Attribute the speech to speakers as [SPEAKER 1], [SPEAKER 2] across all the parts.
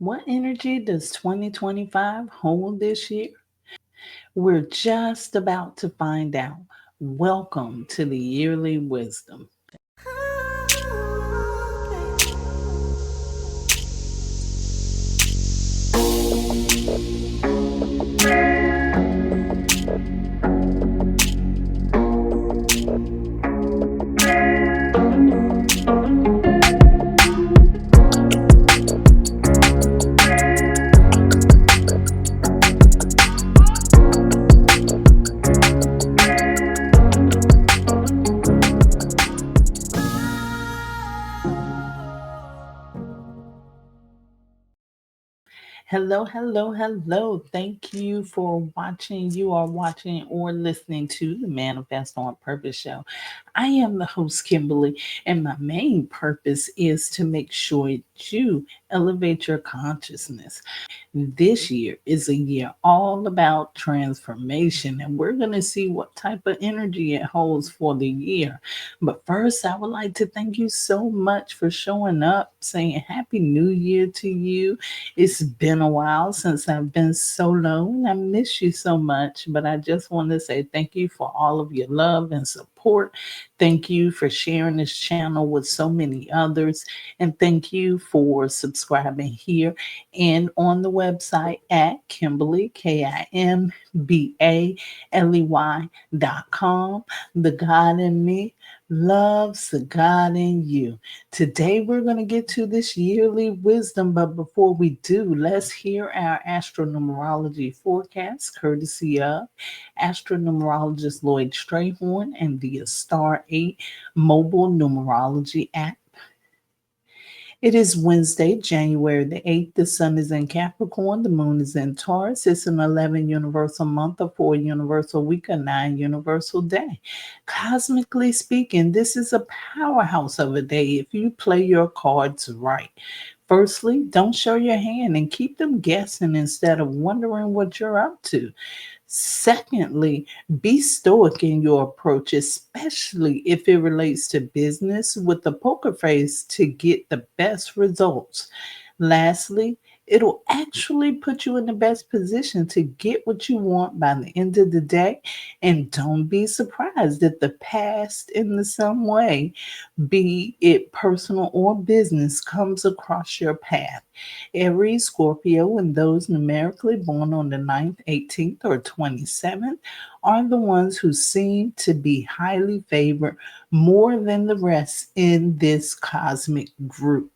[SPEAKER 1] What energy does 2025 hold this year? We're just about to find out. Welcome to the Yearly Wisdom. Hello, hello, hello. Thank you for watching. You are watching or listening to the Manifest on Purpose show. I am the host, Kimbaley, and my main purpose is to make sure you elevate your consciousness. This year is a year all about transformation, and we're going to see what type of energy it holds for the year. But first, I would like to thank you so much for showing up, saying Happy New Year to you. It's been a while since I've been solo, and I miss you so much. But I just want to say thank you for all of your love and support. Thank you for sharing this channel with so many others. And thank you for subscribing here and on the website at Kimbaley, KIMBALEY.com. The God in me loves the God in you. Today we're going to get to this yearly wisdom, but before we do, let's hear our Astro-Numerology Forecast, courtesy of Astro-Numerologist LLoyd Strayhorn and the Star 8 mobile numerology app. It is Wednesday, January the 8th. The sun is in Capricorn. The moon is in Taurus. It's an 11 universal month, a 4 universal week, a 9 universal day. Cosmically speaking, this is a powerhouse of a day if you play your cards right. Firstly, don't show your hand and keep them guessing instead of wondering what you're up to. Secondly, be stoic in your approach, especially if it relates to business, with the poker face to get the best results. Lastly, it'll actually put you in the best position to get what you want by the end of the day. And don't be surprised if the past, in some way, be it personal or business, comes across your path. Aries, Scorpio, and those numerically born on the 9th, 18th, or 27th are the ones who seem to be highly favored more than the rest in this cosmic group.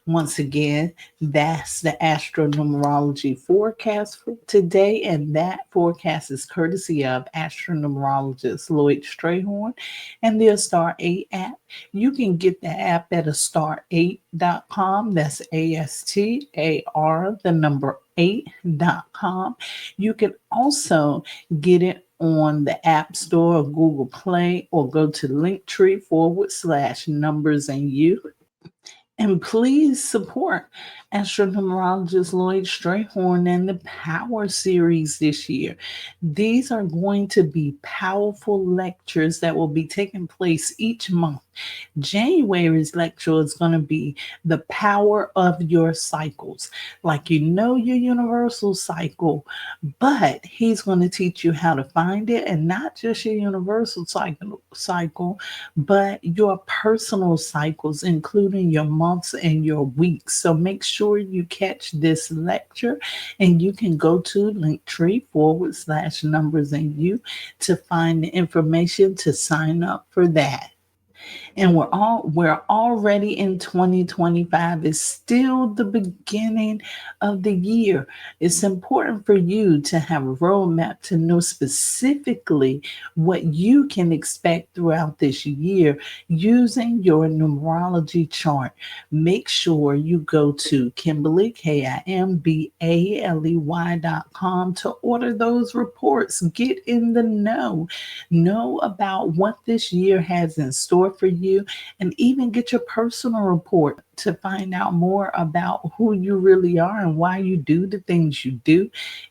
[SPEAKER 1] Once again, that's the Astro-Numerology Forecast for today, and that forecast is courtesy of Astro-Numerologist LLoyd Strayhorn and the Star 8 app. You can get the app at astar8.com. That's ASTAR, the number 8.com. You can also get it on the App Store or Google Play, or go to Linktree/numbers and you. And please support Astro-Numerologist LLoyd Strayhorn and the Power Series this year. These are going to be powerful lectures that will be taking place each month. January's lecture is going to be the power of your cycles. Like, you know, your universal cycle, but he's going to teach you how to find it, and not just your universal cycle, but your personal cycles, including your months and your weeks. So make sure you catch this lecture, and you can go to Linktree/numbers and you to find the information to sign up for that. And we're already in 2025. It's still the beginning of the year. It's important for you to have a roadmap to know specifically what you can expect throughout this year using your numerology chart. Make sure you go to Kimbaley, KIMBALEY.com to order those reports. Get in the know about what this year has in store for you, and even get your personal report to find out more about who you really are and why you do the things you do.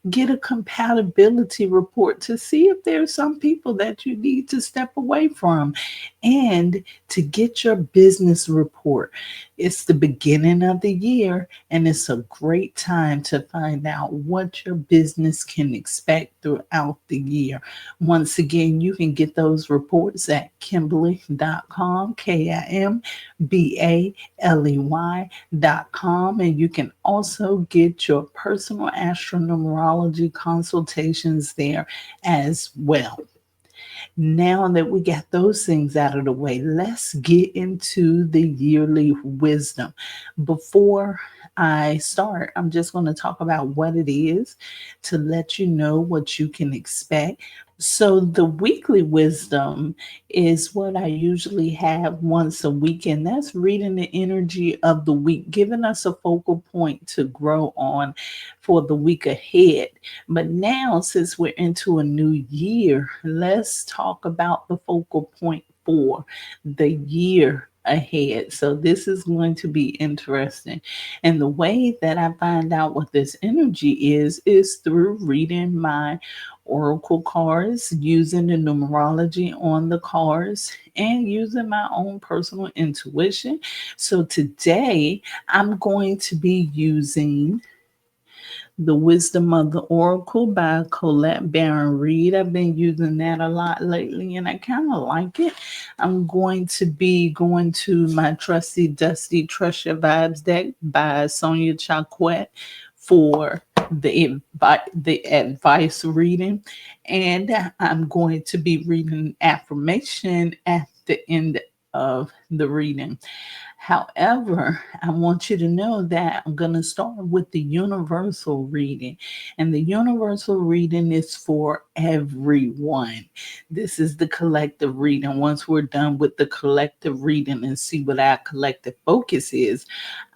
[SPEAKER 1] Get a compatibility report to see if there's some people that you need to step away from, and to get your business report. It's the beginning of the year, and it's a great time to find out what your business can expect throughout the year. Once again, you can get those reports at Kimbaley.com, Kimbaley.com, and you can also get your personal astronumerology consultations there as well. Now that we got those things out of the way, let's get into the yearly wisdom. Before I start, I'm just going to talk about what it is to let you know what you can expect. So, the weekly wisdom is what I usually have once a week, and that's reading the energy of the week, giving us a focal point to grow on for the week ahead. But now, since we're into a new year, let's talk about the focal point for the year ahead. So, this is going to be interesting. And the way that I find out what this energy is through reading my oracle cards, using the numerology on the cards, and using my own personal intuition. So today I'm going to be using the Wisdom of the Oracle by Colette Baron Reed. I've been using that a lot lately and I kind of like it. I'm going to be going to my trusty Dusty Trust Your Vibes deck by Sonia Chaquette for the advice reading, and I'm going to be reading affirmation at the end of the reading. However, I want you to know that I'm going to start with the universal reading, and the universal reading is for everyone. This is the collective reading. Once we're done with the collective reading and see what our collective focus is,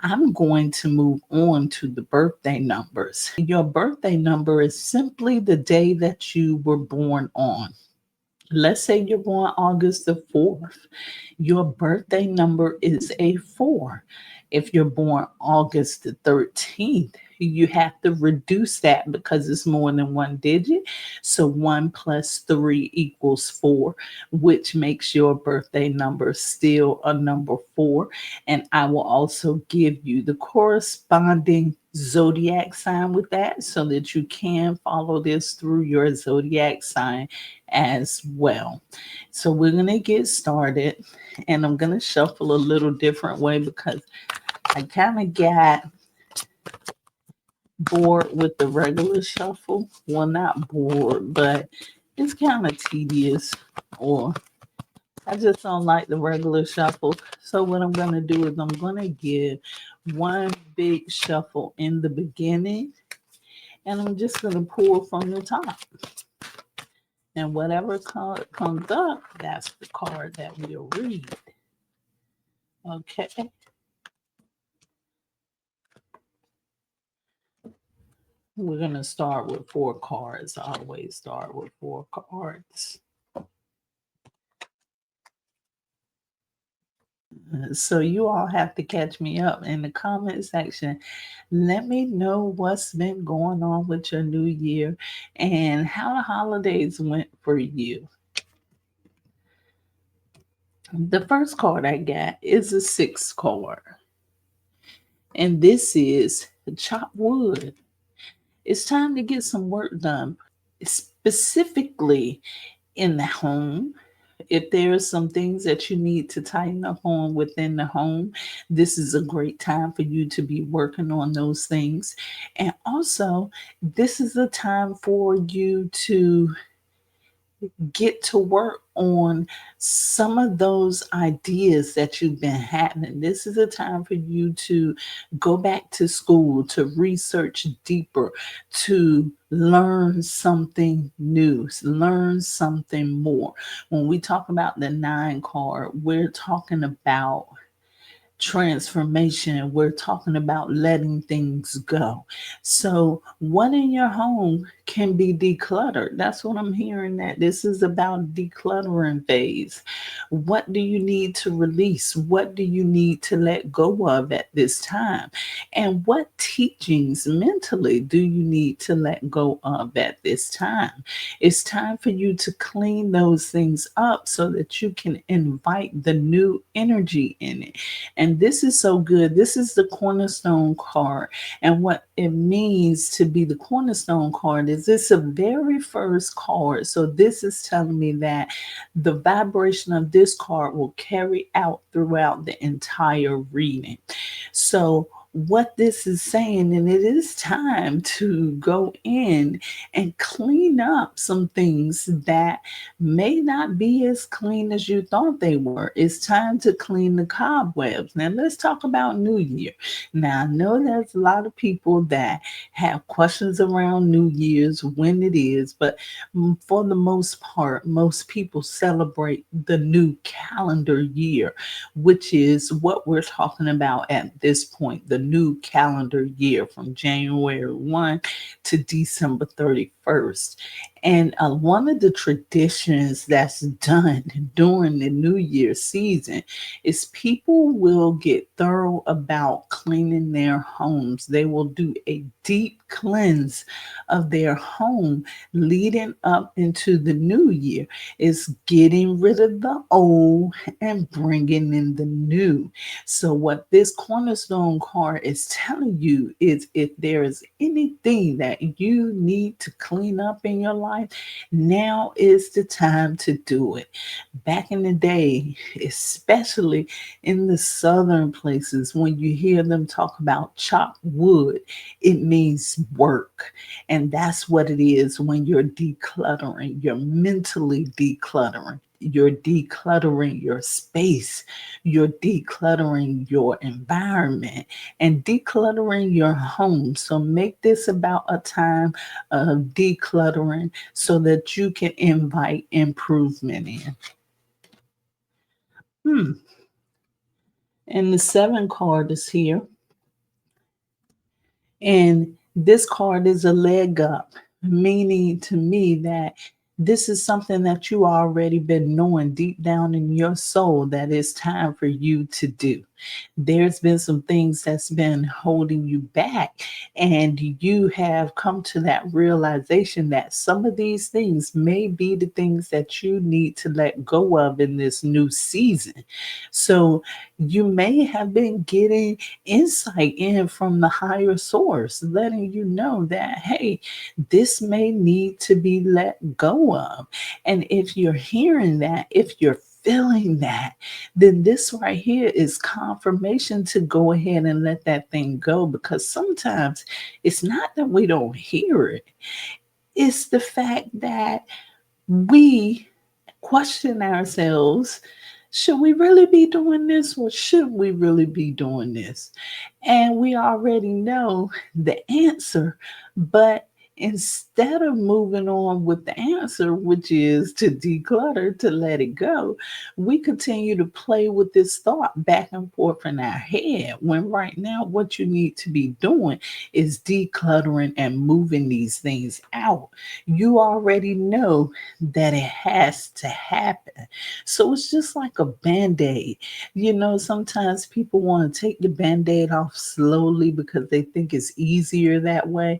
[SPEAKER 1] I'm going to move on to the birthday numbers. Your birthday number is simply the day that you were born on. Let's say you're born August the 4th. Your birthday number is a 4. If you're born August the 13th, you have to reduce that because it's more than one digit. So 1 plus 3 equals 4, which makes your birthday number still a number 4. And I will also give you the corresponding zodiac sign with that so that you can follow this through your zodiac sign as well. So we're going to get started, and I'm going to shuffle a little different way because I kind of got bored with the regular shuffle. Well, not bored, but it's kind of tedious, or I just don't like the regular shuffle. So what I'm going to do is I'm going to give one big shuffle in the beginning, and I'm just going to pull from the top. And whatever card comes up, that's the card that we'll read. Okay. We're going to start with 4 cards. I always start with 4 cards. So you all have to catch me up in the comment section. Let me know what's been going on with your new year and how the holidays went for you. The first card I got is a 6 card. And this is chop wood. It's time to get some work done, specifically in the home. If there are some things that you need to tighten up on within the home, this is a great time for you to be working on those things. And also, this is a time for you to get to work on some of those ideas that you've been having. This is a time for you to go back to school, to research deeper, to learn something new, learn something more. When we talk about the 9 card, we're talking about transformation. We're talking about letting things go. So, what in your home can be decluttered? That's what I'm hearing. That this is about decluttering phase. What do you need to release? What do you need to let go of at this time? And what teachings mentally do you need to let go of at this time? It's time for you to clean those things up so that you can invite the new energy in it. And this is so good. This is the cornerstone card. And what it means to be the cornerstone card is it's a very first card. So this is telling me that the vibration of this card will carry out throughout the entire reading. So what this is saying, and it is time to go in and clean up some things that may not be as clean as you thought they were. It's time to clean the cobwebs. Now, let's talk about New Year. Now, I know there's a lot of people that have questions around New Year's, when it is, but for the most part, most people celebrate the new calendar year, which is what we're talking about at this point, the new calendar year from January 1 to December 31st. And one of the traditions that's done during the New Year season is people will get thorough about cleaning their homes. They will do a deep cleanse of their home leading up into the new year. It's getting rid of the old and bringing in the new. So, what this cornerstone card is telling you is if there is anything that you need to clean up in your life, now is the time to do it. Back in the day, especially in the southern places, when you hear them talk about chop wood, it means work. And that's what it is when you're decluttering, you're mentally decluttering. You're decluttering your space, you're decluttering your environment, and decluttering your home. So make this about a time of decluttering so that you can invite improvement in. Hmm. And the seven card is here. And this card is a leg up, meaning to me that this is something that you already been knowing deep down in your soul that it's time for you to do. There's been some things that's been holding you back, and you have come to that realization that some of these things may be the things that you need to let go of in this new season. So you may have been getting insight in from the higher source, letting you know that, hey, this may need to be let go of. And if you're hearing that, if you're feeling that, then this right here is confirmation to go ahead and let that thing go, because sometimes it's not that we don't hear it, it's the fact that we question ourselves. Should we really be doing this, or should we really be doing this? And we already know the answer, but instead of moving on with the answer, which is to declutter, to let it go, we continue to play with this thought back and forth in our head, when right now what you need to be doing is decluttering and moving these things out. You already know that it has to happen. So it's just like a band-aid. You know, sometimes people want to take the band-aid off slowly because they think it's easier that way,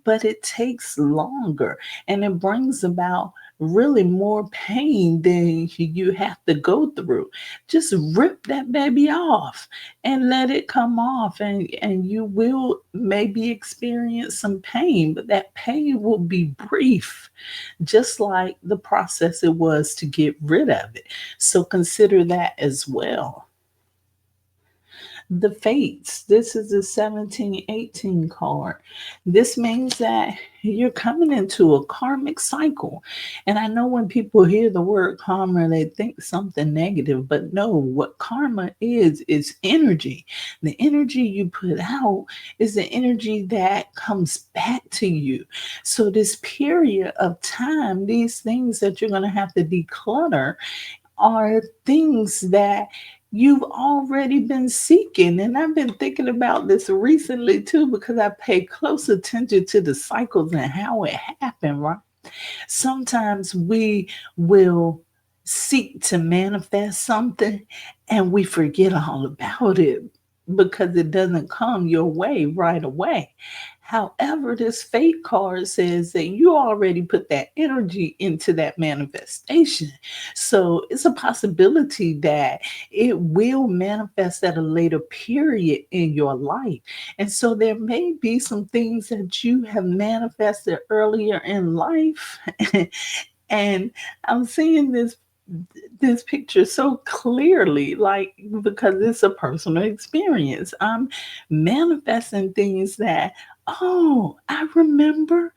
[SPEAKER 1] but it takes longer and it brings about really more pain than you have to go through. Just rip that baby off and let it come off, and you will maybe experience some pain, but that pain will be brief, just like the process it was to get rid of it. So consider that as well. The fates. This is a 1718 card. This means that you're coming into a karmic cycle. And I know when people hear the word karma, they think something negative, but no, what karma is energy. The energy you put out is the energy that comes back to you. So, this period of time, these things that you're going to have to declutter are things that you've already been seeking. And I've been thinking about this recently too, because I pay close attention to the cycles and how it happened, right? Sometimes we will seek to manifest something and we forget all about it because it doesn't come your way right away. However, this fate card says that you already put that energy into that manifestation. So it's a possibility that it will manifest at a later period in your life. And so there may be some things that you have manifested earlier in life. And I'm seeing this picture so clearly, like, because it's a personal experience. I'm manifesting things that, oh, I remember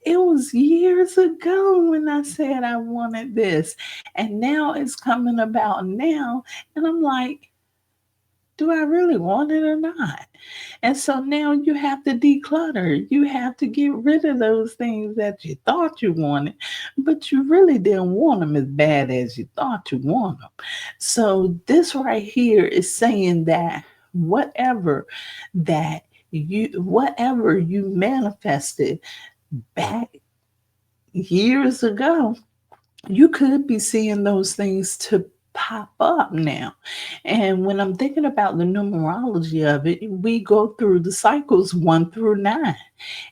[SPEAKER 1] it was years ago when I said I wanted this, and now it's coming about now, and I'm like, do I really want it or not? And so now you have to declutter. You have to get rid of those things that you thought you wanted, but you really didn't want them as bad as you thought you want them. So this right here is saying that whatever whatever you manifested back years ago, you could be seeing those things to pop up now. And when I'm thinking about the numerology of it, we go through the cycles 1 through 9.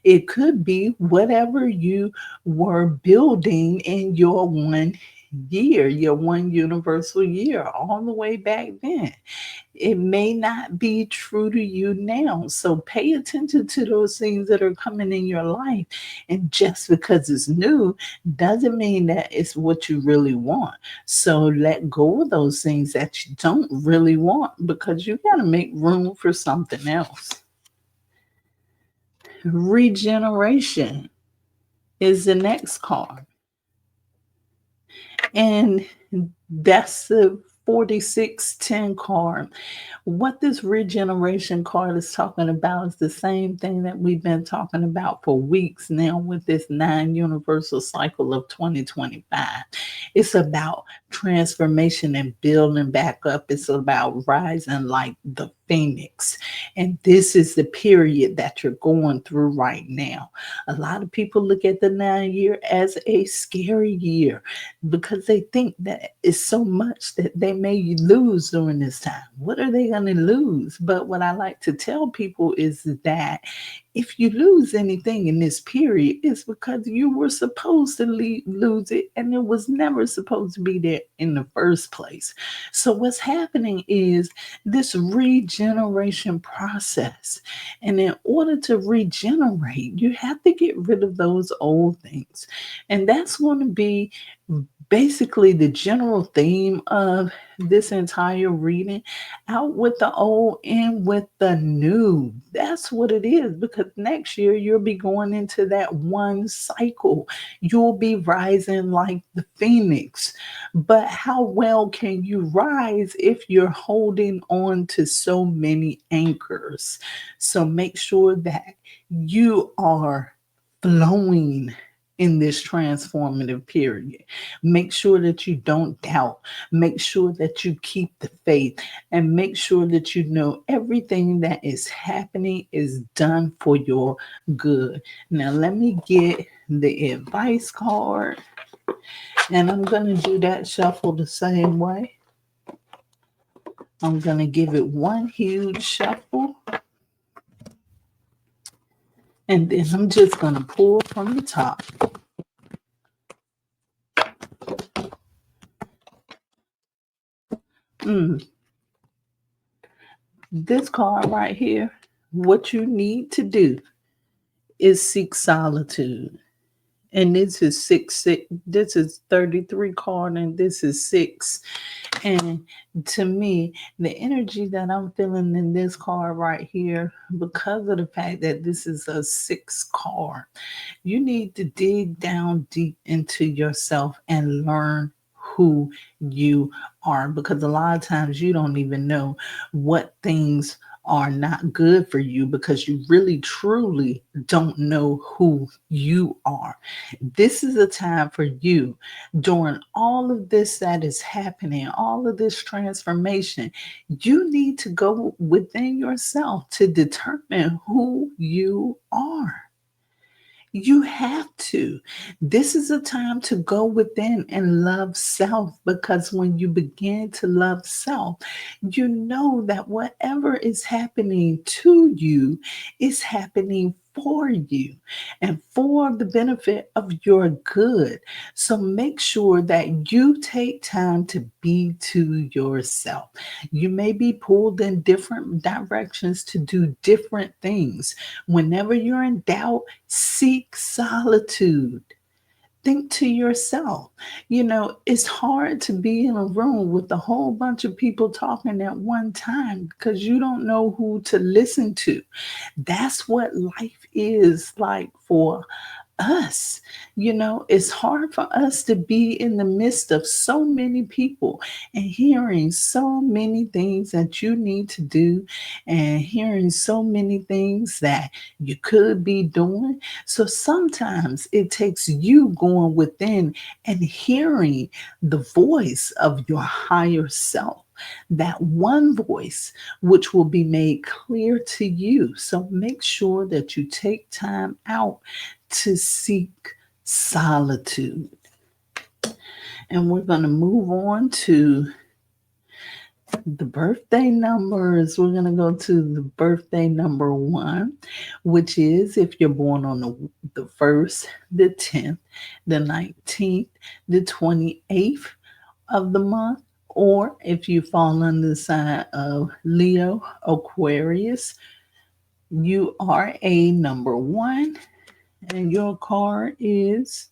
[SPEAKER 1] It could be whatever you were building in your 1 year, your one universal year, all the way back then. It may not be true to you now. So pay attention to those things that are coming in your life. And just because it's new doesn't mean that it's what you really want. So let go of those things that you don't really want, because you got to make room for something else. Regeneration is the next card. And that's the 4610 card. What this regeneration card is talking about is the same thing that we've been talking about for weeks now with this 9 universal cycle of 2025. It's about transformation and building back up. It's about rising like the phoenix. And this is the period that you're going through right now. A lot of people look at the 9 year as a scary year because they think that it's so much that they may lose during this time. What are they going to lose? But what I like to tell people is that if you lose anything in this period, it's because you were supposed to lose it, and it was never supposed to be there in the first place. So what's happening is this regeneration process. And in order to regenerate, you have to get rid of those old things. And that's going to be basically the general theme of this entire reading. Out with the old, in with the new. That's what it is, because next year you'll be going into that one cycle. You'll be rising like the phoenix. But how well can you rise if you're holding on to so many anchors? So make sure that you are flowing in this transformative period. Make sure that you don't doubt. Make sure that you keep the faith, and make sure that you know everything that is happening is done for your good. Now, let me get the advice card, and I'm going to do that shuffle the same way. I'm going to give it one huge shuffle, and then I'm just going to pull from the top. This card right here, what you need to do is seek solitude. And this is six, this is 33 card, and this is 6. And to me, the energy that I'm feeling in this card right here, because of the fact that this is a 6 card, you need to dig down deep into yourself and learn who you are, because a lot of times you don't even know what things are not good for you because you really truly don't know who you are. This is a time for you during all of this that is happening, all of this transformation. You need to go within yourself to determine who you are. You have to. This is a time to go within and love self, because when you begin to love self, you know that whatever is happening to you is happening for you and for the benefit of your good. So make sure that you take time to be to yourself. You may be pulled in different directions to do different things. Whenever you're in doubt, seek solitude. Think to yourself. It's hard to be in a room with a whole bunch of people talking at one time because you don't know who to listen to. That's what life is like for us. It's hard for us to be in the midst of so many people and hearing so many things that you need to do and hearing so many things that you could be doing. So sometimes it takes you going within and hearing the voice of your higher self, that one voice which will be made clear to you. So make sure that you take time out to seek solitude. And we're going to move on to the birthday numbers. We're going to go to the birthday number 1, which is if you're born on the 1st, the 10th, the 19th, the 28th of the month, or if you fall on the sign of Leo, Aquarius. You are a number 1, and your card is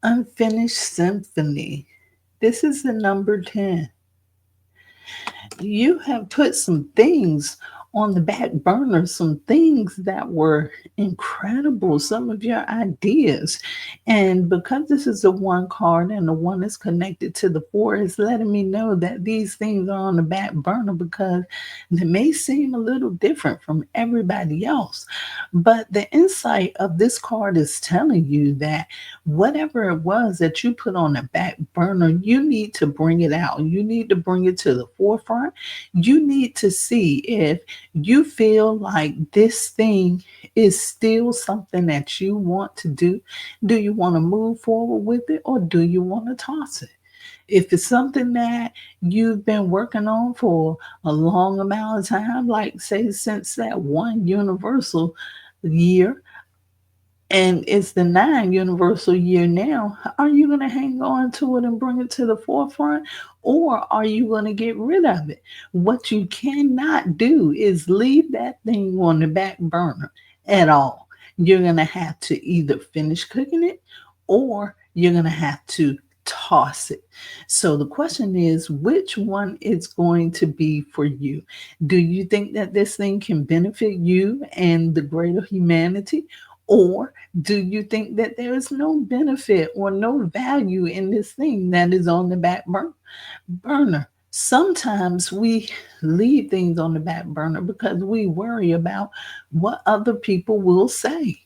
[SPEAKER 1] Unfinished Symphony. This is the number 10. You have put some things on the back burner, some things that were incredible, some of your ideas. And because this is the 1 card and the 1 is connected to the 4, it's letting me know that these things are on the back burner because they may seem a little different from everybody else. But the insight of this card is telling you that whatever it was that you put on the back burner, you need to bring it out. You need to bring it to the forefront. You need to see if you feel like this thing is still something that you want to do. Do you want to move forward with it, or do you want to toss it? If it's something that you've been working on for a long amount of time, like say since that one universal year, and it's the 9 universal year now, are you going to hang on to it and bring it to the forefront, or are you going to get rid of it? What you cannot do is leave that thing on the back burner at all. You're going to have to either finish cooking it, or you're going to have to toss it. So the question is, which one is going to be for you? Do you think that this thing can benefit you and the greater humanity? Or do you think that there is no benefit or no value in this thing that is on the back burner? Sometimes we leave things on the back burner because we worry about what other people will say.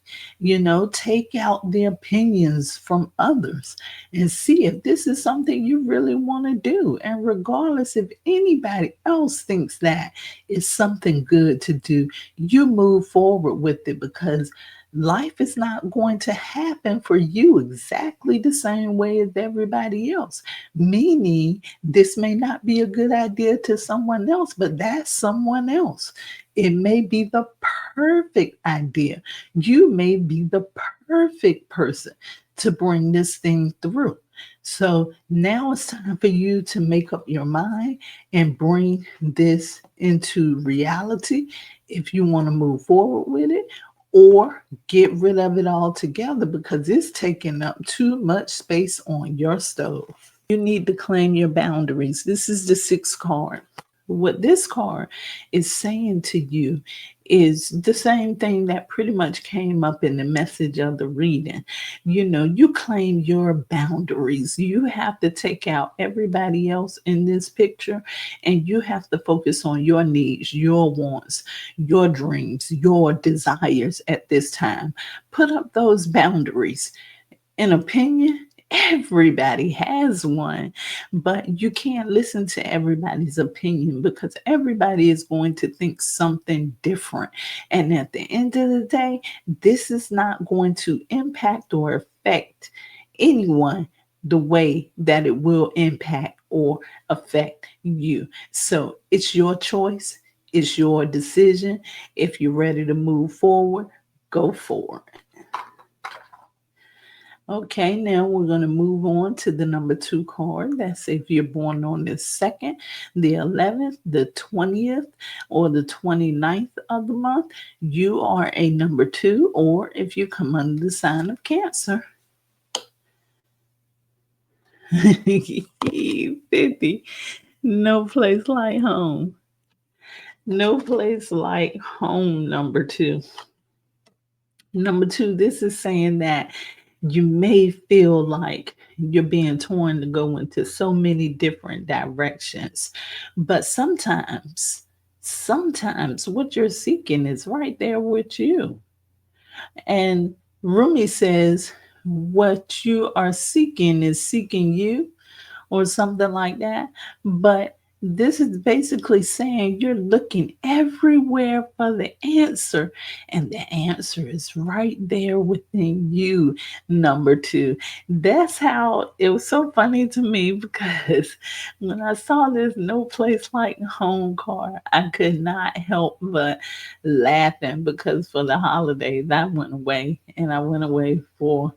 [SPEAKER 1] Take out the opinions from others and see if this is something you really want to do. And regardless if anybody else thinks that is something good to do, you move forward with it, because life is not going to happen for you exactly the same way as everybody else. Meaning, this may not be a good idea to someone else, but that's someone else. It may be the perfect idea. You may be the perfect person to bring this thing through. So now it's time for you to make up your mind and bring this into reality if you want to move forward with it, or get rid of it altogether because it's taking up too much space on your stove. You need to claim your boundaries. This is the 6th card. What this card is saying to you is the same thing that pretty much came up in the message of the reading. You claim your boundaries. You have to take out everybody else in this picture, and you have to focus on your needs, your wants, your dreams, your desires at this time. Put up those boundaries. An opinion, everybody has one, but you can't listen to everybody's opinion because everybody is going to think something different. And at the end of the day, this is not going to impact or affect anyone the way that it will impact or affect you. So it's your choice, it's your decision. If you're ready to move forward, go for it. Okay, now we're going to move on to the number 2 card. That's if you're born on the 2nd, the 11th, the 20th, or the 29th of the month. You are a number 2, or if you come under the sign of Cancer. 50. No place like home. No place like home, number 2. Number 2, this is saying that you may feel like you're being torn to go into so many different directions. But sometimes what you're seeking is right there with you. And Rumi says, what you are seeking is seeking you, or something like that. But this is basically saying you're looking everywhere for the answer, and the answer is right there within you, number 2. That's how it was so funny to me because when I saw this no place like home card, I could not help but laughing because for the holidays I went away, and I went away for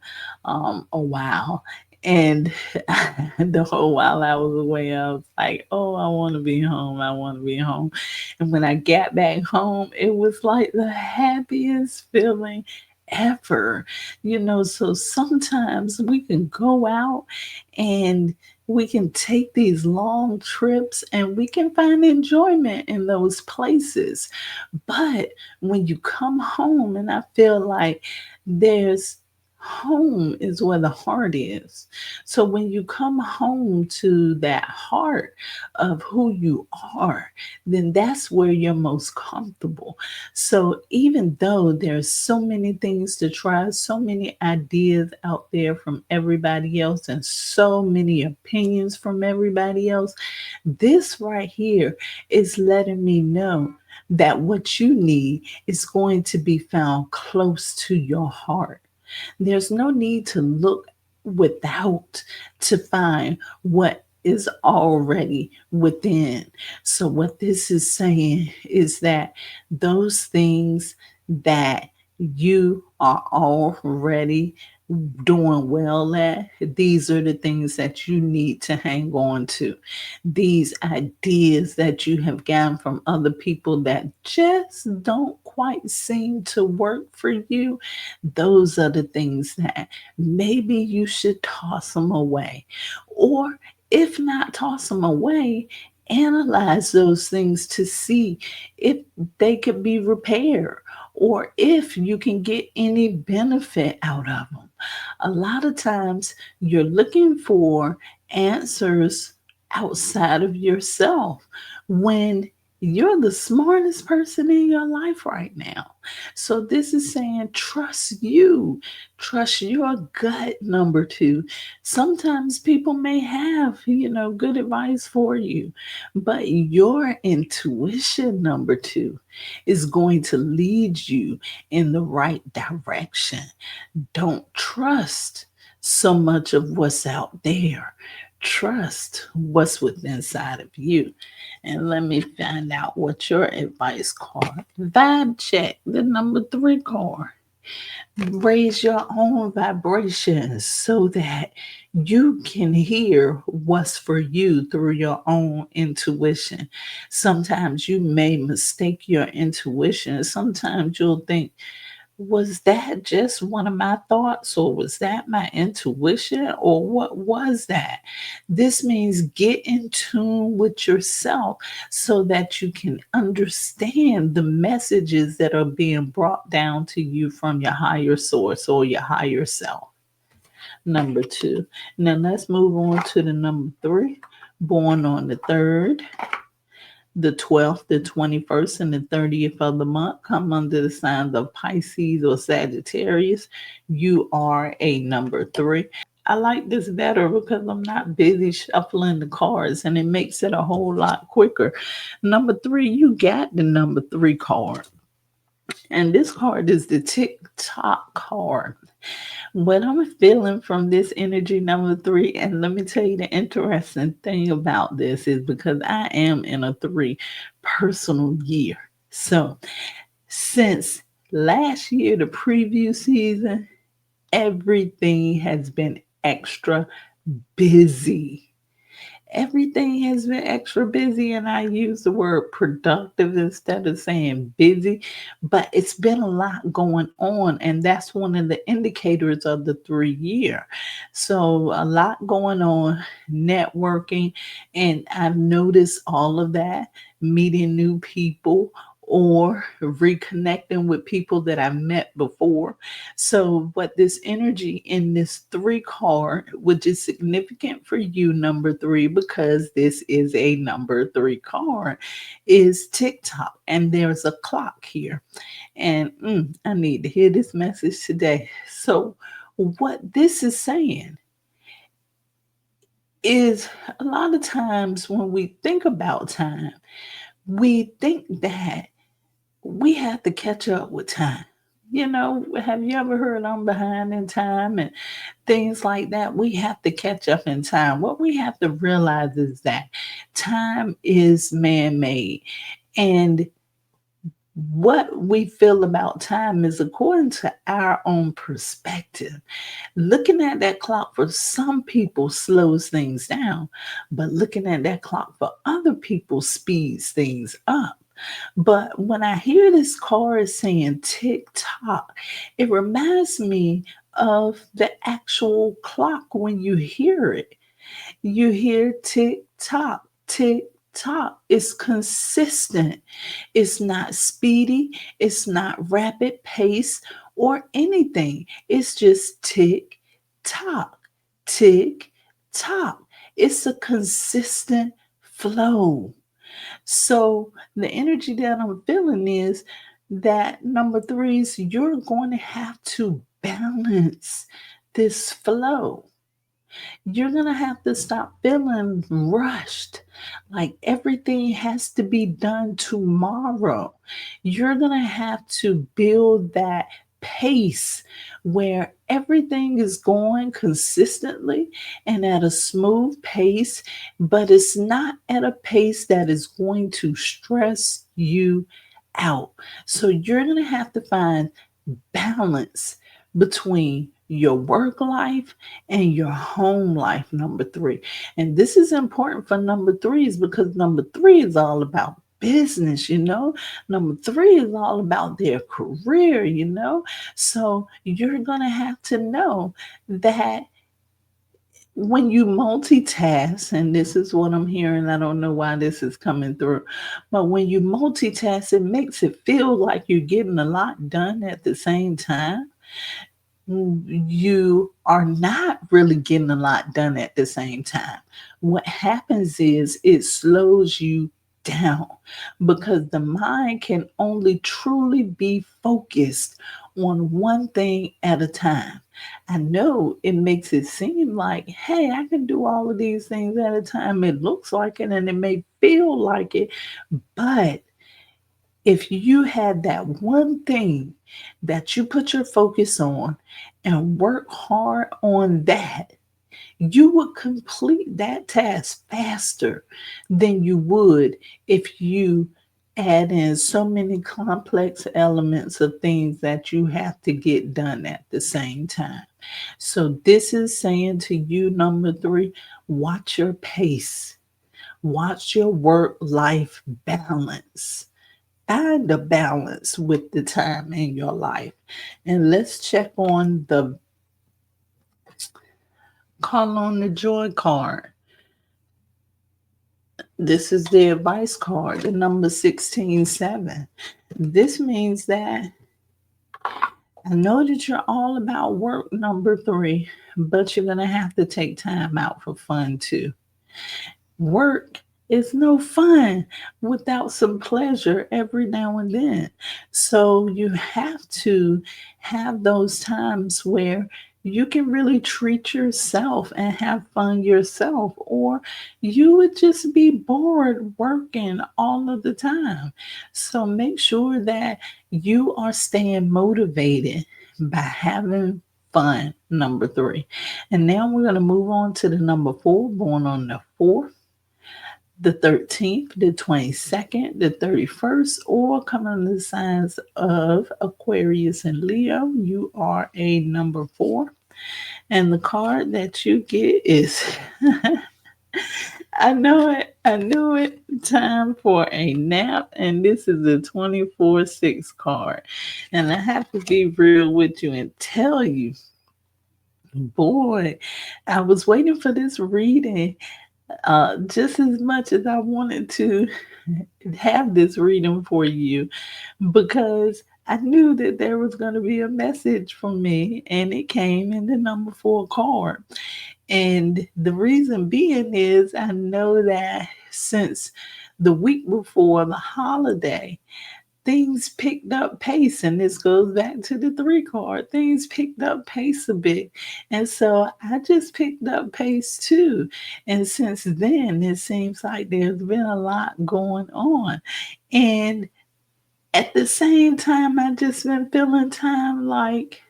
[SPEAKER 1] a while. And the whole while I was away, I was like, oh, I want to be home. I want to be home. And when I got back home, it was like the happiest feeling ever. So sometimes we can go out and we can take these long trips and we can find enjoyment in those places. But when you come home, and I feel like there's home is where the heart is. So when you come home to that heart of who you are, then that's where you're most comfortable. So even though there's so many things to try, so many ideas out there from everybody else, and so many opinions from everybody else, this right here is letting me know that what you need is going to be found close to your heart. There's no need to look without to find what is already within. So, what this is saying is that those things that you are already doing well at, these are the things that you need to hang on to. These ideas that you have gotten from other people that just don't quite seem to work for you, those are the things that maybe you should toss them away. Or if not toss them away, analyze those things to see if they could be repaired or if you can get any benefit out of them. A lot of times you're looking for answers outside of yourself when you're the smartest person in your life right now. So this is saying trust you, trust your gut, number 2. Sometimes people may have, good advice for you, but your intuition, number 2, is going to lead you in the right direction. Don't trust so much of what's out there. Trust what's within inside of you. And let me find out what your advice card. Vibe check, the number 3 card. Raise your own vibrations so that you can hear what's for you through your own intuition. Sometimes you may mistake your intuition. Sometimes you'll think, Was that just one of my thoughts, or was that my intuition, or what was that? This means get in tune with yourself so that you can understand the messages that are being brought down to you from your higher source or your higher self. Number two. Now let's move on to the number three. Born on the 3rd, the 12th, the 21st, and the 30th of the month come under the signs of Pisces or Sagittarius. You are a number three. I like this better because I'm not busy shuffling the cards and it makes it a whole lot quicker. Number three, you got the number three card. And this card is the tick tock card. What I'm feeling from this energy number three, and let me tell you the interesting thing about this is because I am in a three personal year. So since last year, the preview season, everything has been extra busy. Everything has been extra busy, and I use the word productive instead of saying busy, but it's been a lot going on, and that's one of the indicators of the 3 year. So a lot going on, networking, and I've noticed all of that, meeting new people or reconnecting with people that I've met before. So, what this energy in this three card, which is significant for you, number three, because this is a number three card, is TikTok. And there's a clock here. And I need to hear this message today. So, what this is saying is a lot of times when we think about time, we think that we have to catch up with time. You know, have you ever heard I'm behind in time and things like that? We have to catch up in time. What we have to realize is that time is man made. And what we feel about time is according to our own perspective. Looking at that clock for some people slows things down, but looking at that clock for other people speeds things up. But when I hear this chorus saying tick tock, it reminds me of the actual clock when you hear it. You hear tick tock, tick tock. It's consistent. It's not speedy. It's not rapid pace or anything. It's just tick tock, tick tock. It's a consistent flow. So the energy that I'm feeling is that number threes, you're going to have to balance this flow. You're going to have to stop feeling rushed, like everything has to be done tomorrow. You're going to have to build that pace where everything is going consistently and at a smooth pace, but it's not at a pace that is going to stress you out. So you're going to have to find balance between your work life and your home life, number three. And this is important for number threes because number three is all about business, you know. Number three is all about their career, you know. So you're going to have to know that when you multitask, and this is what I'm hearing, I don't know why this is coming through, but when you multitask, it makes it feel like you're getting a lot done at the same time. You are not really getting a lot done at the same time. What happens is it slows you down because the mind can only truly be focused on one thing at a time. I know it makes it seem like, hey, I can do all of these things at a time. It looks like it and it may feel like it, but if you had that one thing that you put your focus on and work hard on that, you would complete that task faster than you would if you add in so many complex elements of things that you have to get done at the same time. So, this is saying to you, number three, watch your pace, watch your work life balance. Find a balance with the time in your life. And let's check on the call on the joy card. This is the advice card, the number 16-7. This means that I know that you're all about work, number 3, but you're going to have to take time out for fun too. Work is no fun without some pleasure every now and then. So you have to have those times where you can really treat yourself and have fun yourself, or you would just be bored working all of the time. So make sure that you are staying motivated by having fun, number 3. And now we're going to move on to the number 4, born on the 4th, the 13th, the 22nd, the 31st, or come on the signs of Aquarius and Leo. You are a number 4. And the card that you get is I know it. I knew it. Time for a nap. And this is the 24/6 card. And I have to be real with you and tell you, boy, I was waiting for this reading just as much as I wanted to have this reading for you, because I knew that there was going to be a message from me, and it came in the number 4 card. And the reason being is I know that since the week before the holiday, things picked up pace, and this goes back to the 3 card. Things picked up pace a bit, and so I just picked up pace too. And since then it seems like there's been a lot going on, and at the same time I just been feeling time like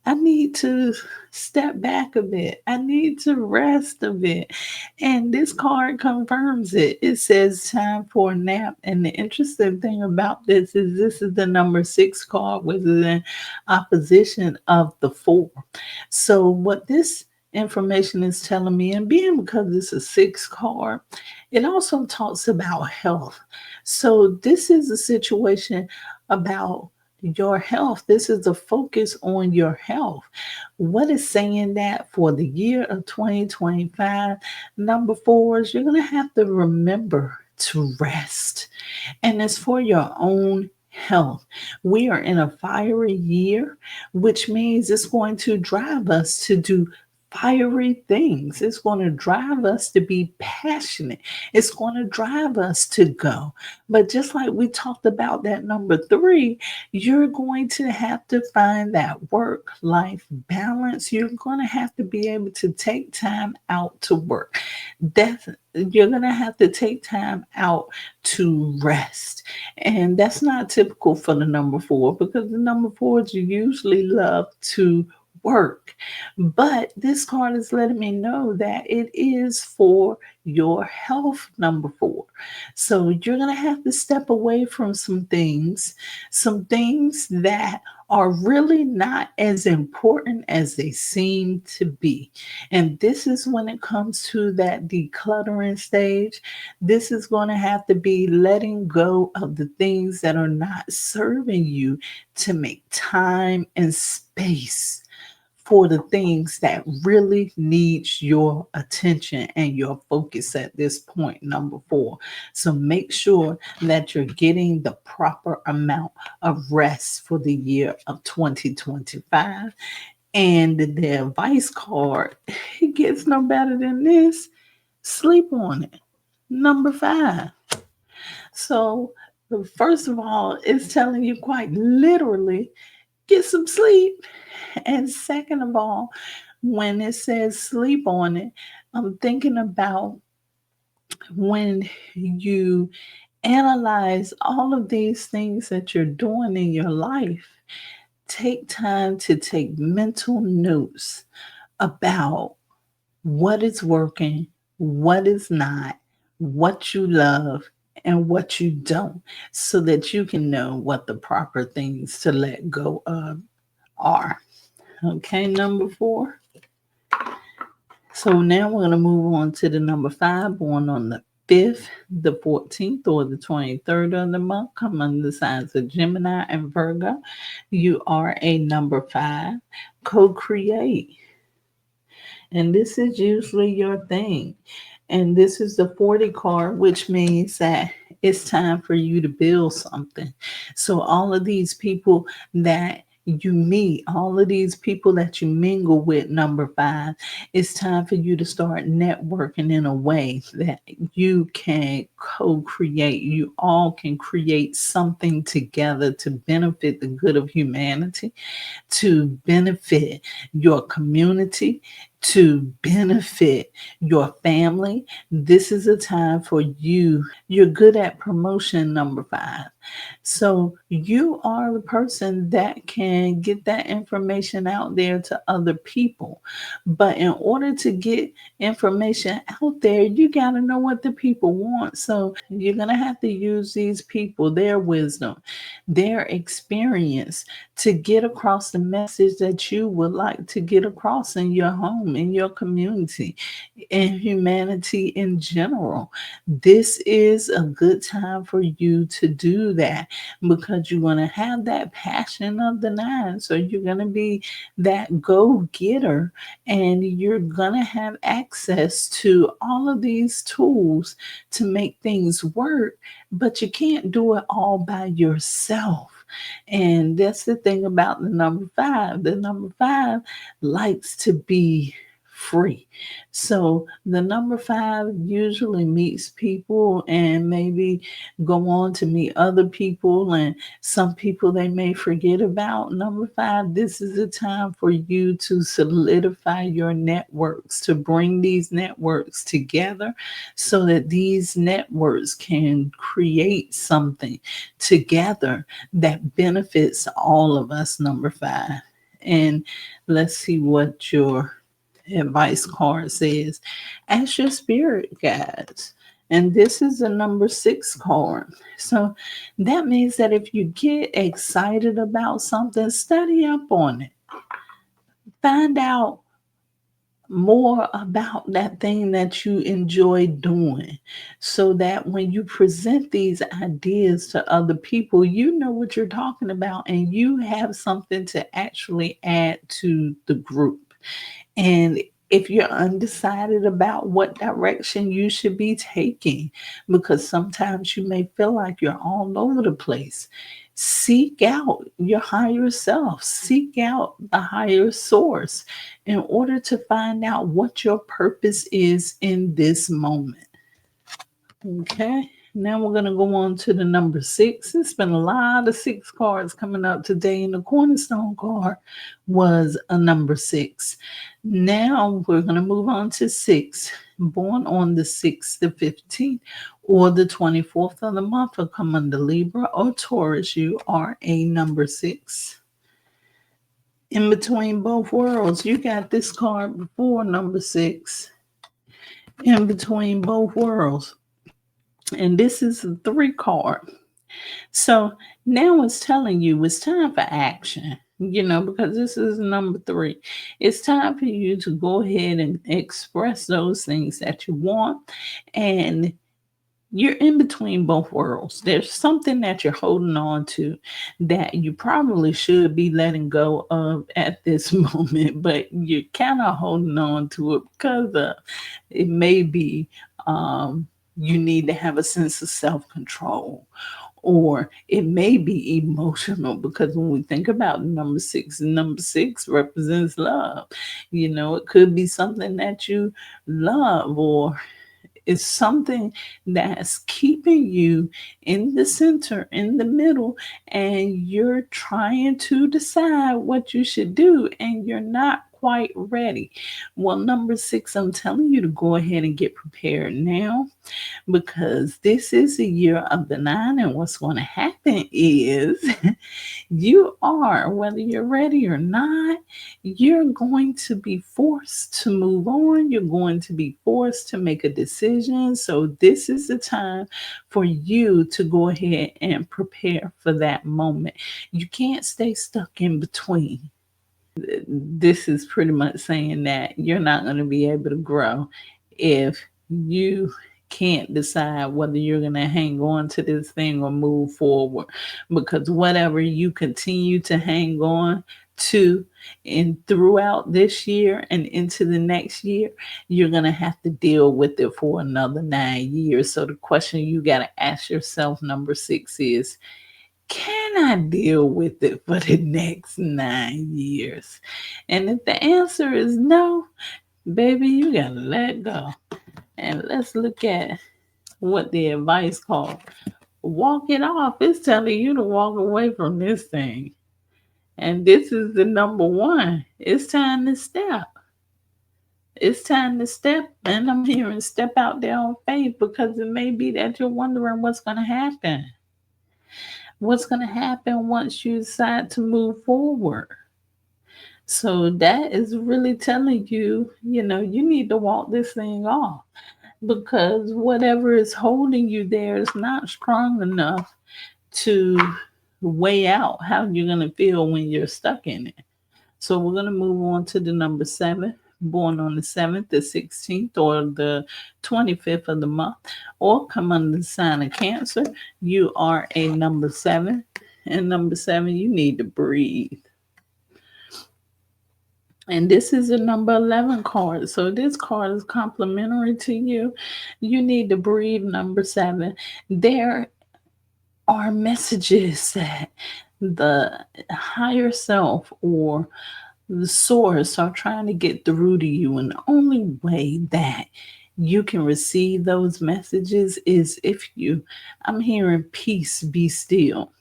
[SPEAKER 1] I need to step back a bit. I need to rest a bit. And this card confirms it. It says time for a nap. And the interesting thing about this is the number 6 card, which is in opposition of the 4. So what this information is telling me, and being because it's a 6 card, it also talks about health. So this is a situation about your health. This is a focus on your health. What is saying that for the year of 2025? Number 4 is you're going to have to remember to rest, and it's for your own health. We are in a fiery year, which means it's going to drive us to do fiery things. It's going to drive us to be passionate. It's going to drive us to go. But just like we talked about that number 3, you're going to have to find that work life balance. You're going to have to be able to take time out to work. You're going to have to take time out to rest. And that's not typical for the number 4, because the number 4s usually love to work. But this card is letting me know that it is for your health, number 4. So you're going to have to step away from some things that are really not as important as they seem to be. And this is when it comes to that decluttering stage. This is going to have to be letting go of the things that are not serving you, to make time and space for the things that really needs your attention and your focus at this point, number 4. So make sure that you're getting the proper amount of rest for the year of 2025. And the advice card, it gets no better than this. Sleep on it. Number 5. So first of all, it's telling you quite literally, get some sleep. And second of all, when it says sleep on it, I'm thinking about when you analyze all of these things that you're doing in your life, take time to take mental notes about what is working, what is not, what you love, and what you don't, so that you can know what the proper things to let go of are. Okay, number 4. So now we're going to move on to the number 5, born on the 5th, the 14th, or the 23rd of the month come under the signs of Gemini and Virgo. You are a number 5. Co-create. And this is usually your thing. And this is the 40 card, which means that it's time for you to build something. So all of these people that you meet, all of these people that you mingle with, number 5, it's time for you to start networking in a way that you can co-create. You all can create something together to benefit the good of humanity, to benefit your community, to benefit your family. This is a time for you. You're good at promotion, number 5. So you are the person that can get that information out there to other people. But in order to get information out there, you got to know what the people want. So you're going to have to use these people, their wisdom, their experience to get across the message that you would like to get across in your home, in your community, in humanity in general. This is a good time for you to do that because you're going to have that passion of the 9. So you're going to be that go-getter and you're going to have access to all of these tools to make things work, but you can't do it all by yourself. And that's the thing about the number 5. The number 5 likes to be free. So the number 5 usually meets people and maybe go on to meet other people, and some people they may forget about. Number 5, this is a time for you to solidify your networks, to bring these networks together so that these networks can create something together that benefits all of us, number 5. And let's see what your advice card says. Ask your spirit guides. And this is a number 6 card. So that means that if you get excited about something, study up on it. Find out more about that thing that you enjoy doing so that when you present these ideas to other people, you know what you're talking about and you have something to actually add to the group. And if you're undecided about what direction you should be taking, because sometimes you may feel like you're all over the place, seek out your higher self, seek out the higher source in order to find out what your purpose is in this moment. Okay. Now we're going to go on to the number 6. It's been a lot of 6 cards coming up today, and the cornerstone card was a number 6. Now we're going to move on to 6. Born on the 6th, the 15th, or the 24th of the month will come under Libra or Taurus. You are a number 6. In between both worlds, you got this card before number 6. In between both worlds. And this is a 3 card. So now it's telling you it's time for action, because this is number 3. It's time for you to go ahead and express those things that you want. And you're in between both worlds. There's something that you're holding on to that you probably should be letting go of at this moment, but you're kind of holding on to it because it may be you need to have a sense of self-control, or it may be emotional, because when we think about number 6 represents love. It could be something that you love, or it's something that's keeping you in the center, in the middle, and you're trying to decide what you should do and you're not quite ready. Well, number 6, I'm telling you to go ahead and get prepared now, because this is the year of the 9, and what's going to happen is you are, whether you're ready or not, you're going to be forced to move on. You're going to be forced to make a decision. So this is the time for you to go ahead and prepare for that moment. You can't stay stuck in between. This is pretty much saying that you're not going to be able to grow if you can't decide whether you're going to hang on to this thing or move forward, because whatever you continue to hang on to and throughout this year and into the next year, you're going to have to deal with it for another 9 years. So the question you got to ask yourself, number 6, is, can I deal with it for the next 9 years? And if the answer is no, baby, you got to let go. And let's look at what the advice called walk it off. It's telling you to walk away from this thing. And this is the number 1. It's time to step. It's time to step. And I'm hearing step out there on faith, because it may be that you're wondering what's going to happen. What's going to happen once you decide to move forward? So that is really telling you, you need to walk this thing off, because whatever is holding you there is not strong enough to weigh out how you're going to feel when you're stuck in it. So we're going to move on to the number 7, born on the 7th, the 16th, or the 25th of the month, or come under the sign of Cancer. You are a number 7. And number 7, you need to breathe. And this is a number 11 card. So this card is complimentary to you. You need to breathe, number 7. There are messages that the higher self or the source are trying to get through to you. And the only way that you can receive those messages is if I'm hearing peace, be still.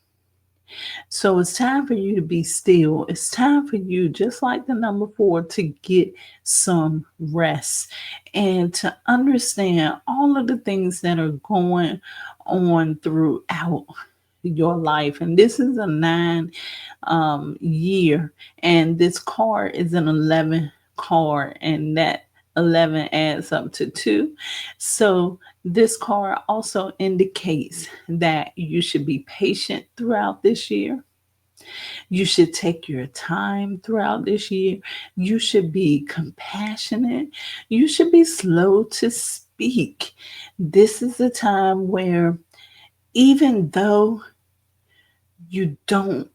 [SPEAKER 1] So it's time for you to be still. It's time for you, just like the number 4, to get some rest and to understand all of the things that are going on throughout your life. And this is a 9 year, and this card is an 11 card, and that 11 adds up to 2. So this card also indicates that you should be patient throughout this year. You should take your time throughout this year. You should be compassionate. You should be slow to speak. This is a time where, even though you don't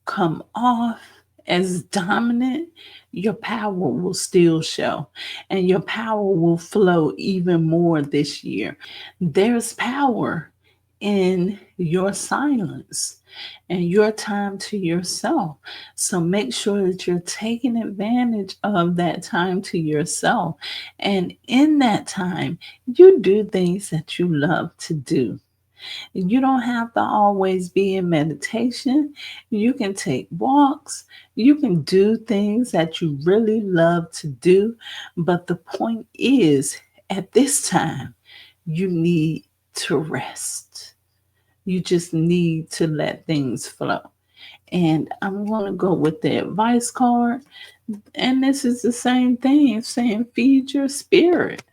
[SPEAKER 1] come off as dominant, your power will still show, and your power will flow even more this year. There's power in your silence and your time to yourself. So make sure that you're taking advantage of that time to yourself. And in that time, you do things that you love to do. You don't have to always be in meditation. You can take walks. You can do things that you really love to do. But the point is, at this time, you need to rest. You just need to let things flow. And I'm going to go with the advice card. And this is the same thing. It's saying feed your spirit.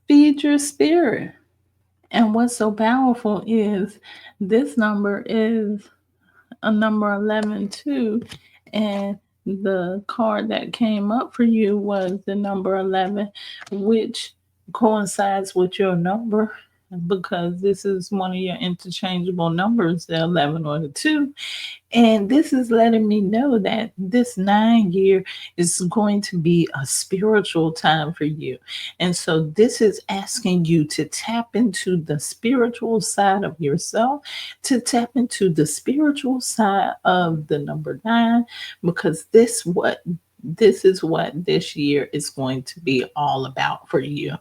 [SPEAKER 1] Feed your spirit. And what's so powerful is this number is a number 11 too. And the card that came up for you was the number 11, which coincides with your number, because this is one of your interchangeable numbers, the 11 or the 2. And this is letting me know that this 9 year is going to be a spiritual time for you. And so this is asking you to tap into the spiritual side of yourself, to tap into the spiritual side of the number 9, because this is what this year is going to be all about for you.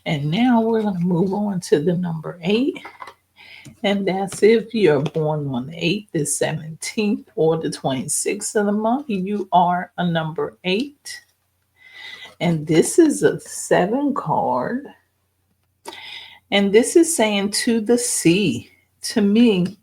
[SPEAKER 1] And now we're going to move on to the number 8. And that's if you're born on the 8th, the 17th, or the 26th of the month, you are a number 8. And this is a 7 card. And this is saying to the sea. To me,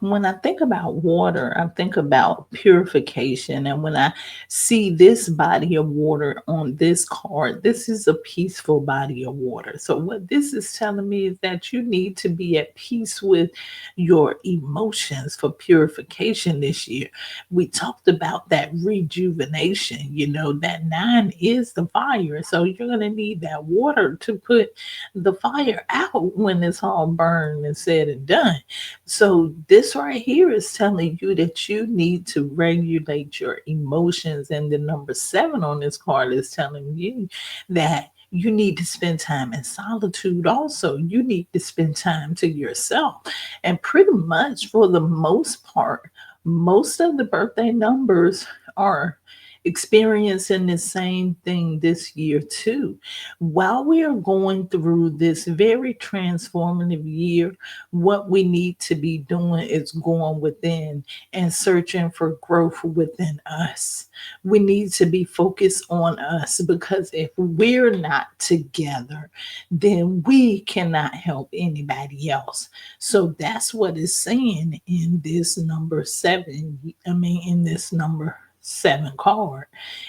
[SPEAKER 1] When I think about water, I think about purification. And when I see this body of water on this card, this is a peaceful body of water. So, what this is telling me is that you need to be at peace with your emotions for purification this year. We talked about that rejuvenation. That nine is the fire. So, you're going to need that water to put the fire out when it's all burned and said and done. So, this right here is telling you that you need to regulate your emotions. And the number seven on this card is telling you that you need to spend time in solitude. Also, you need to spend time to yourself. And pretty much for the most part, most of the birthday numbers are experiencing the same thing this year too. While we are going through this very transformative year, what we need to be doing is going within and searching for growth within us. We need to be focused on us, because if we're not together, then we cannot help anybody else. So that's what it's saying in this number seven. In this number seven card.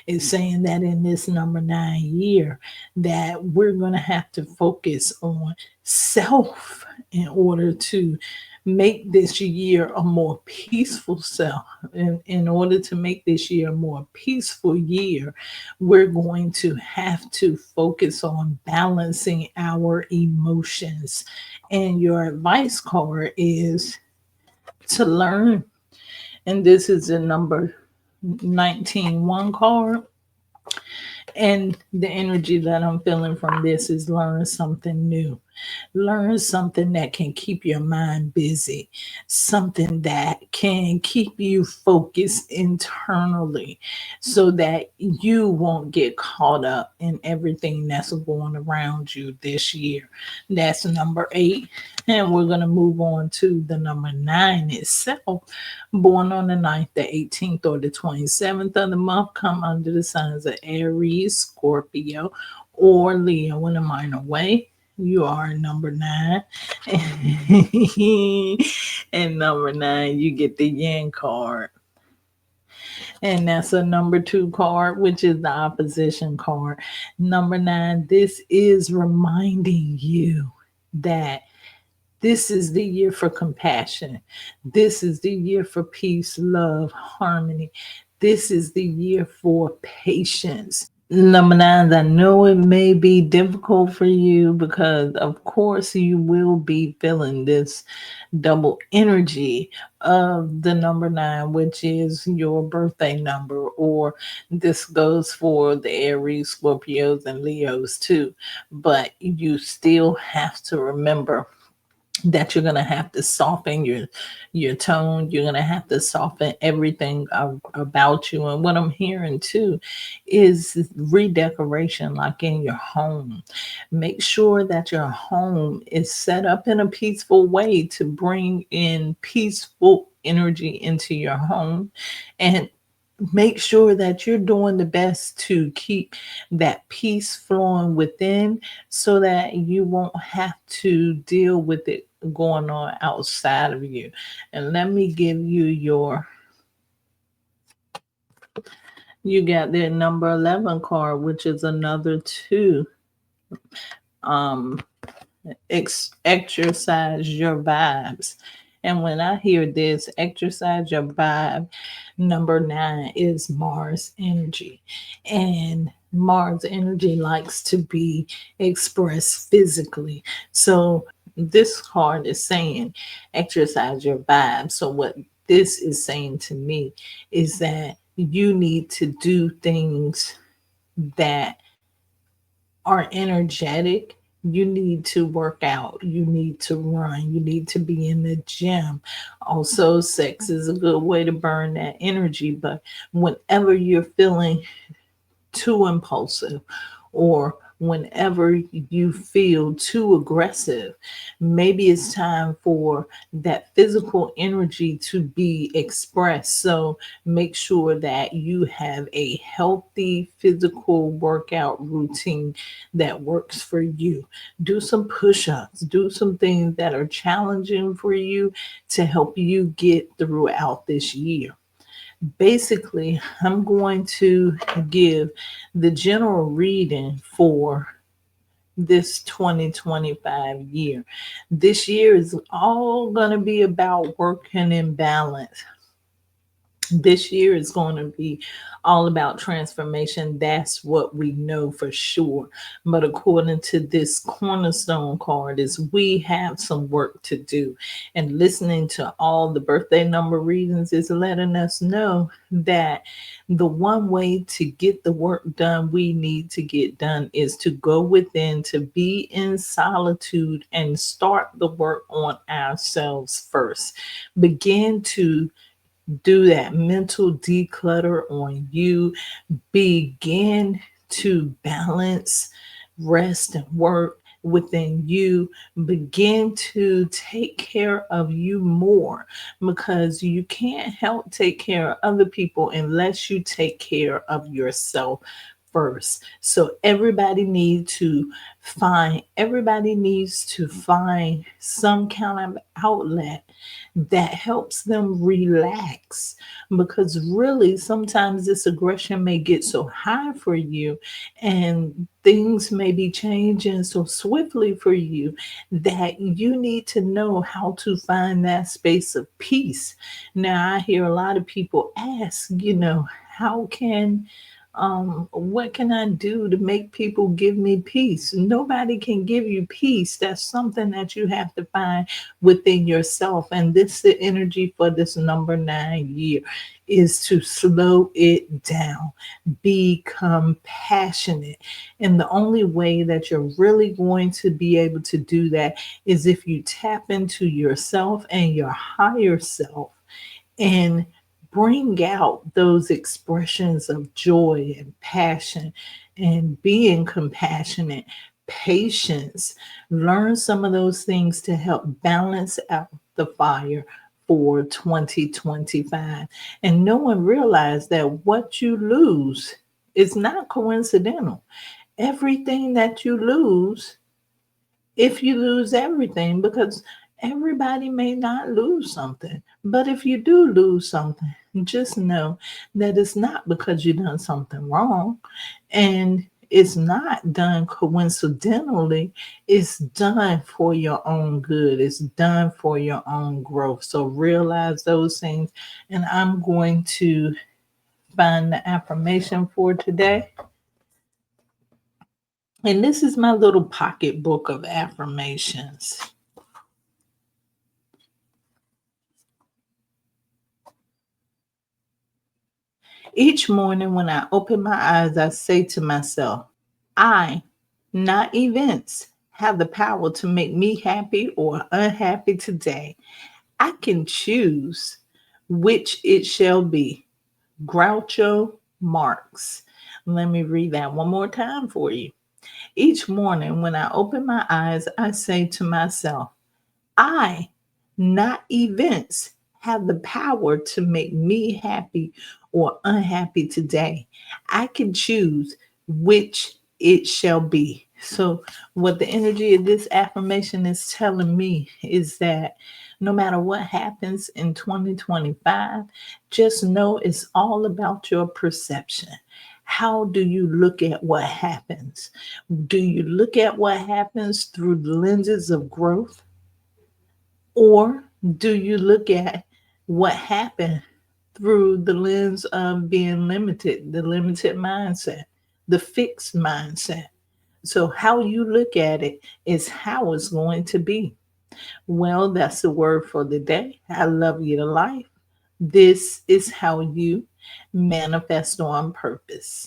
[SPEAKER 1] It's saying that in this number 9 year, that we're going to have to focus on self in order to make this year a more peaceful self. In order to make this year a more peaceful year, we're going to have to focus on balancing our emotions. And your advice card is to learn. And this is the number 19 card. And the energy that I'm feeling from this is learn something new. Learn something that can keep your mind busy, something that can keep you focused internally so that you won't get caught up in everything that's going around you this year. That's number 8. And we're going to move on to the number 9 itself. Born on the 9th, the 18th, or the 27th of the month, come under the signs of Aries, Scorpio, or Leo in a minor way. You are number 9. And number 9, you get the yin card. And that's a number 2 card, which is the opposition card. Number 9, this is reminding you that this is the year for compassion. This is the year for peace, love, harmony. This is the year for patience. Number 9, I know it may be difficult for you because, of course, you will be feeling this double energy of the number 9, which is your birthday number, or this goes for the Aries, Scorpios, and Leos too. But you still have to remember that you're going to have to soften your tone. You're going to have to soften everything about you. And what I'm hearing too is redecoration, like in your home. Make sure that your home is set up in a peaceful way to bring in peaceful energy into your home, and make sure that you're doing the best to keep that peace flowing within, so that you won't have to deal with it going on outside of you. And let me give you got the number 11 card, which is another 2. um Exercise your vibes. And when I hear this, exercise your vibe, number 9 is Mars energy. And Mars energy likes to be expressed physically. So this card is saying exercise your vibe. So what this is saying to me is that you need to do things that are energetic. You need to work out. You need to run. You need to be in the gym. Also, sex is a good way to burn that energy. But whenever you're feeling too impulsive, or whenever you feel too aggressive. Maybe it's time for that physical energy to be expressed. So make sure that you have a healthy physical workout routine that works for you. Do some push ups, do some things that are challenging for you to help you get throughout this year. Basically, I'm going to give the general reading for this 2025 year. This year is all going to be about working in balance. This year is going to be all about transformation. That's what we know for sure. But according to this cornerstone card, is we have some work to do. And listening to all the birthday number readings is letting us know that the one way to get the work done we need to get done is to go within, to be in solitude and start the work on ourselves first. Begin to do that mental declutter on you. Begin to balance rest and work within you. Begin to take care of you more, because you can't help take care of other people unless you take care of yourself first. So everybody needs to find some kind of outlet that helps them relax, because really sometimes this aggression may get so high for you and things may be changing so swiftly for you that you need to know how to find that space of peace. Now I hear a lot of people ask, how can what can I do to make people give me peace? Nobody can give you peace. That's something that you have to find within yourself. And this the energy for this number 9 year is to slow it down. Be compassionate. And the only way that you're really going to be able to do that is if you tap into yourself and your higher self and bring out those expressions of joy and passion and being compassionate, patience. Learn some of those things to help balance out the fire for 2025. And know and realize that what you lose is not coincidental. Everything that you lose, if you lose everything, because everybody may not lose something, but if you do lose something, just know that it's not because you done something wrong, and it's not done coincidentally. It's done for your own good. It's done for your own growth. So realize those things. And I'm going to find the affirmation for today. And this is my little pocketbook of affirmations. Each morning when I open my eyes, I say to myself, I, not events, have the power to make me happy or unhappy today. I can choose which it shall be. Groucho Marx. Let me read that one more time for you. Each morning when I open my eyes, I say to myself, I, not events, have the power to make me happy or unhappy today. I can choose which it shall be. So, what the energy of this affirmation is telling me is that no matter what happens in 2025, just know it's all about your perception. How do you look at what happens? Do you look at what happens through the lenses of growth? Or do you look at what happened through the lens of being limited, the limited mindset, the fixed mindset? So, how you look at it is how it's going to be. Well, that's the word for the day. I love you to life. This is how you manifest on purpose.